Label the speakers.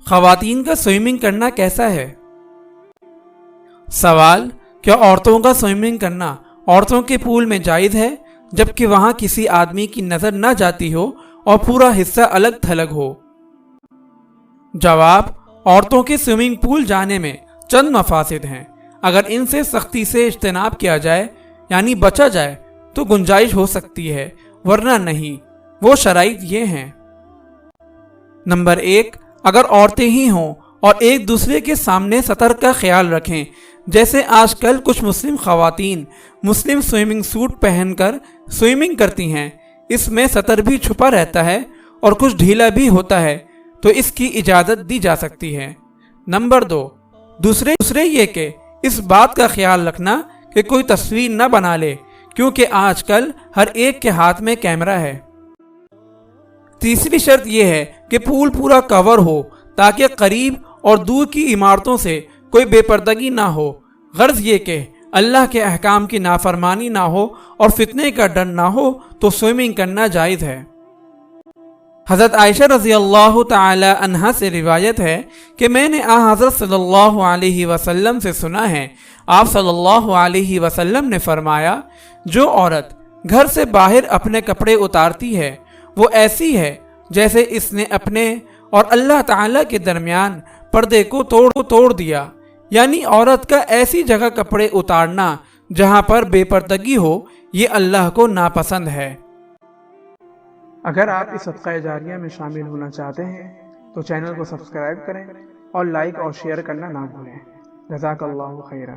Speaker 1: خواتین کا سوئمنگ کرنا کیسا ہے؟ سوال: کیا عورتوں کا سوئمنگ کرنا عورتوں کے پول میں جائز ہے جبکہ وہاں کسی آدمی کی نظر نہ جاتی ہو اور پورا حصہ الگ تھلگ ہو؟ جواب: عورتوں کے سوئمنگ پول جانے میں چند مفاسد ہیں۔ اگر ان سے سختی سے اجتناب کیا جائے یعنی بچا جائے تو گنجائش ہو سکتی ہے، ورنہ نہیں۔ وہ شرائط یہ ہیں: نمبر 1، اگر عورتیں ہی ہوں اور ایک دوسرے کے سامنے سطر کا خیال رکھیں، جیسے آج کل کچھ مسلم خواتین مسلم سوئمنگ سوٹ پہن کر سوئمنگ کرتی ہیں، اس میں سطر بھی چھپا رہتا ہے اور کچھ ڈھیلا بھی ہوتا ہے، تو اس کی اجازت دی جا سکتی ہے۔ نمبر 2، دوسرے یہ کہ اس بات کا خیال رکھنا کہ کوئی تصویر نہ بنا لے، کیونکہ آج کل ہر ایک کے ہاتھ میں کیمرہ ہے۔ تیسری شرط یہ ہے کہ پول پورا کور ہو تاکہ قریب اور دور کی عمارتوں سے کوئی بے پردگی نہ ہو، غرض یہ کہ اللہ کے احکام کی نافرمانی نہ ہو اور فتنے کا ڈر نہ ہو تو سوئمنگ کرنا جائز ہے۔ حضرت عائشہ رضی اللہ تعالی عنہا سے روایت ہے کہ میں نے حضرت صلی اللہ علیہ وسلم سے سنا ہے، آپ صلی اللہ علیہ وسلم نے فرمایا، جو عورت گھر سے باہر اپنے کپڑے اتارتی ہے وہ ایسی ہے جیسے اس نے اپنے اور اللہ تعالی کے درمیان پردے کو توڑ دیا، یعنی عورت کا ایسی جگہ کپڑے اتارنا جہاں پر بے پردگی ہو، یہ اللہ کو ناپسند ہے۔
Speaker 2: اگر آپ اس صدقہ جاریہ میں شامل ہونا چاہتے ہیں تو چینل کو سبسکرائب کریں اور لائک اور شیئر کرنا نہ بھولیں۔ جزاک اللہ خیرا۔